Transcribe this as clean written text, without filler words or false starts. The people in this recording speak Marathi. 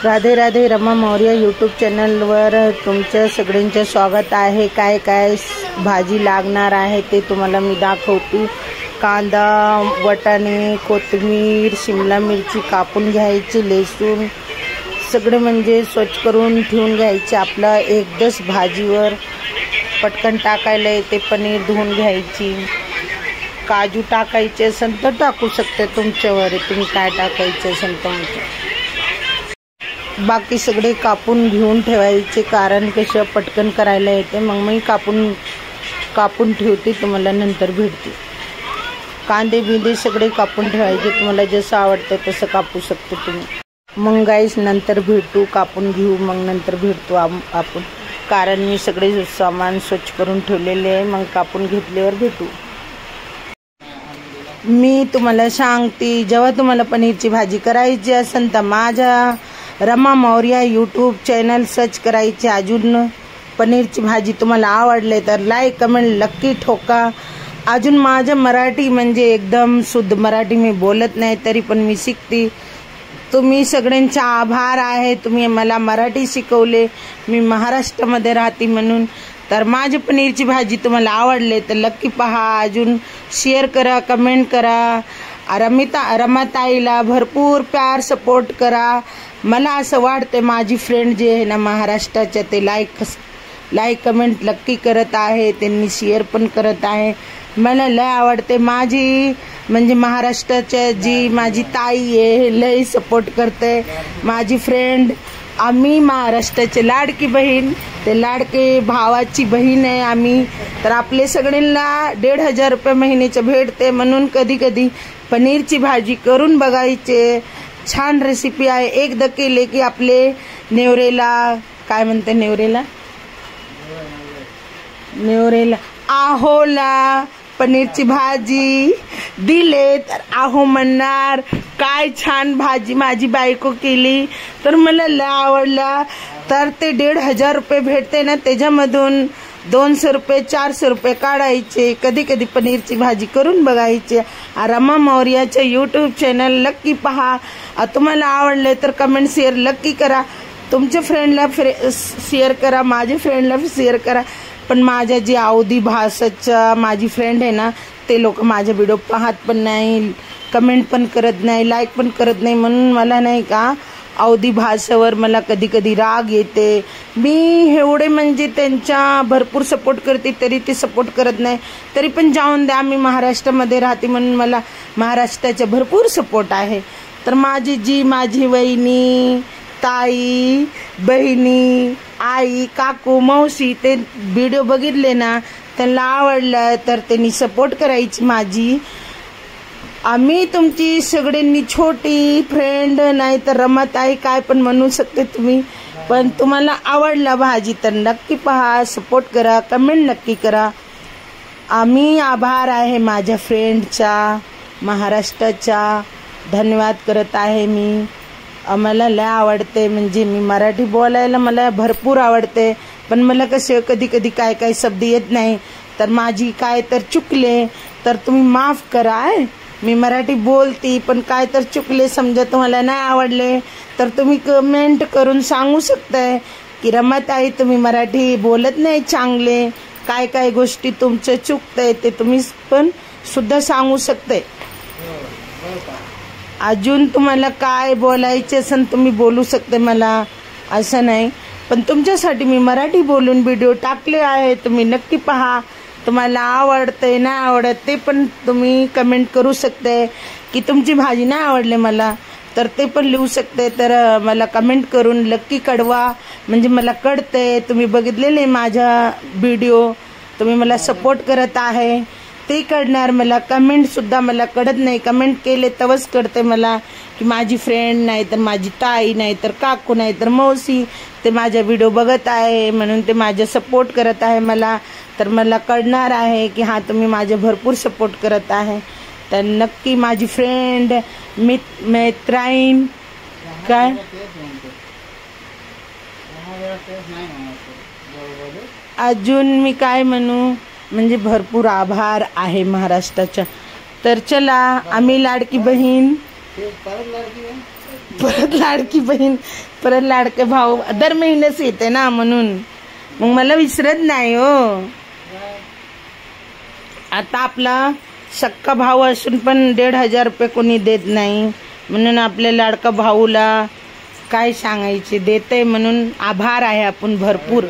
राधे राधे रमा मौर्य यूट्यूब चॅनलवर तुमचं सगळ्यांचं स्वागत आहे। काय काय भाजी लागणार आहे ते तुम्हाला मी दाखवते। कांदा, वाटाणे, कोथिंबीर, शिमला मिरची कापून घ्यायची, लसूण सगळे म्हणजे स्वच्छ करून ठेवून घ्यायचे। आपलं एकदाच भाजीवर पटकन टाकायला येते। पनीर धुवून घ्यायची, काजू टाकायचे असेल तर टाकू शकते, तुमच्यावर तुम्ही काय टाकायचं असेल तर। बाकी सगळे कापून घेऊन ठेवायचे, कारण कसं पटकन करायला येते। मग मी कापून ठेवते, तुम्हाला नंतर भेटते। कांदे बिंदे सगळे कापून ठेवायचे, तुम्हाला जसं आवडतं तसं कापू शकतो तुम्ही। मग गाईस नंतर भेटू, कापून घेऊ, मग नंतर भेटतो आपण, कारण मी सगळे सामान स्वच्छ करून ठेवलेले आहे। मग कापून घेतल्यावर भेटू। मी तुम्हाला सांगते, जेव्हा तुम्हाला पनीरची भाजी करायची असेल तर माझ्या Rama Maurya YouTube channel search करायचे। अजून पनीरची भाजी तुम्हाला आवडले तर लाईक कमेंट नक्की ठोका। अजून माझं मराठी म्हणजे एकदम शुद्ध मराठी मी बोलत नाही, तरी पण मी शिकते। तुम्ही सगळ्यांचा आभार आहे, तुम्ही मला मराठी शिकवले। मी महाराष्ट्रामध्ये राहते म्हणून। तर माझी पनीरची भाजी तुम्हाला आवडले तर नक्की पहा, अजून शेअर करा, कमेंट करा। रमाताईला भरपूर प्यार सपोर्ट करा। मला असं वाटतं माझी फ्रेंड जे आहे ना महाराष्ट्राच्या, ते लाईक कमेंट नक्की करत आहे, त्यांनी शेअर पण करत आहे। मला लय आवडते माझी म्हणजे महाराष्ट्राच्या जी माझी ताई आहे, लय सपोर्ट करते माझी फ्रेंड। आम्ही महाराष्ट्राची लाडकी बहीण, ते लाडके भावाची बहीण आहे आम्ही। तर आपले सगळ्यांना 1,500 रुपये महिन्याचं भेटते, म्हणून कधी कधी पनीरची भाजी करून बघायचे। छान रेसिपी आहे। एकदा केले की आपले नेवरेला काय म्हणते, नेवरेला आहोला पनीरची भाजी दिले तर आहो म्हणणार काय छान भाजी माझी बायको केली, तर मला लय आवडला। तर ते 1,500 रुपये भेटते ना, त्याच्यामधून 200 रुपये 400 रुपये काढायचे। कधी कधी पनीरची भाजी करून बघायची। रमा मौर्याच्या यूट्यूब चॅनल नक्की पहा। तुम्हाला आवडले तर कमेंट शेअर नक्की करा, तुमच्या फ्रेंडला शेअर करा, माझ्या फ्रेंडला शेअर करा। पण माझ्या जी अवधी भाषेच्या माझी फ्रेंड आहे ना, ते लोक माझ्या व्हिडिओ पाहत पण नाही, कमेंट पण करत नाही, लाईक पण करत नाही। म्हणून मला नाही का अवधी भाषेवर मला कधी कधी राग येते। मी एवढे म्हणजे त्यांच्या भरपूर सपोर्ट करते, तरी ते सपोर्ट करत नाही। तरी पण जाऊन द्या, मी महाराष्ट्रामध्ये राहते म्हणून मला महाराष्ट्राचा भरपूर सपोर्ट आहे। तर माझी वहिनी, ताई, बहिणी, आई, काकू, मावशी ते व्हिडिओ बघितले ना, त्यांना आवडलं तर त्यांनी सपोर्ट करायची माझी। आम्ही तुमची सगळ्यांनी छोटी फ्रेंड, नाही तर रमाताई काय पण म्हणू शकते तुम्ही। पण तुम्हाला आवडला भाजी तर नक्की पहा, सपोर्ट करा, कमेंट नक्की करा। आम्ही आभार आहे माझ्या फ्रेंडचा, महाराष्ट्राचा धन्यवाद करत आहे मी। आम्हाला लय आवडते, म्हणजे मी मराठी बोलायला मला भरपूर आवडते, पण मला कसं कधी कधी काय शब्द येत नाही, तर माझी काय तर चुकले तर तुम्ही माफ करा। मी मराठी बोलती, पण काय तर चुकले समजा तुम्हाला नाही आवडले तर तुम्ही कमेंट करून सांगू शकताय की रमाताई तुम्ही मराठी बोलत नाही चांगले, काय गोष्टी तुमचं चुकतंय ते तुम्ही पण सुद्धा सांगू शकताय। अजून तुम्हाला काय बोलायचे असेल तुम्ही बोलू शकते, मला असं नाही। पण तुमच्यासाठी मी मराठी बोलून व्हिडिओ टाकले आहे, तुम्ही नक्की पहा। तुम्हाला आवडते नाही आवडत ते पण तुम्ही कमेंट करू शकते, की तुमची भाजी नाही आवडली मला तर ते पण लिहू शकते। तर मला कमेंट करून नक्की कळवा, म्हणजे मला कळते तुम्ही बघितलेले माझा व्हिडिओ, तुम्ही मला सपोर्ट करत आहे ते कळणार मला। कमेंट सुद्धा मला कळत नाही, कमेंट केले तवच कळते मला की माझी फ्रेंड नाही तर माझी ताई नाही तर काकू नाही तर मावशी ते माझा व्हिडिओ बघत आहे, म्हणून ते माझा सपोर्ट करत आहे मला। तर मला कळणार आहे की हा तुम्ही माझे भरपूर सपोर्ट करत आहे। तर नक्की माझी फ्रेंड मैत्रीण काय अजून मी काय म्हणू, म्हणजे भरपूर आभार आहे महाराष्ट्राचा। तर चला, आम्ही लाडकी बहीण परत लाडकी बहीण, परत लाडके भाऊ दर महिन्याच येते ना, म्हणून मग मला विसरत नाही हो. आता आपला सक्का भाऊ असून पण 1,500 रुपये कोणी देत नाही, म्हणून आपल्या लाडका भाऊला काय सांगायचे, देते म्हणून आभार आहे आपण भरपूर.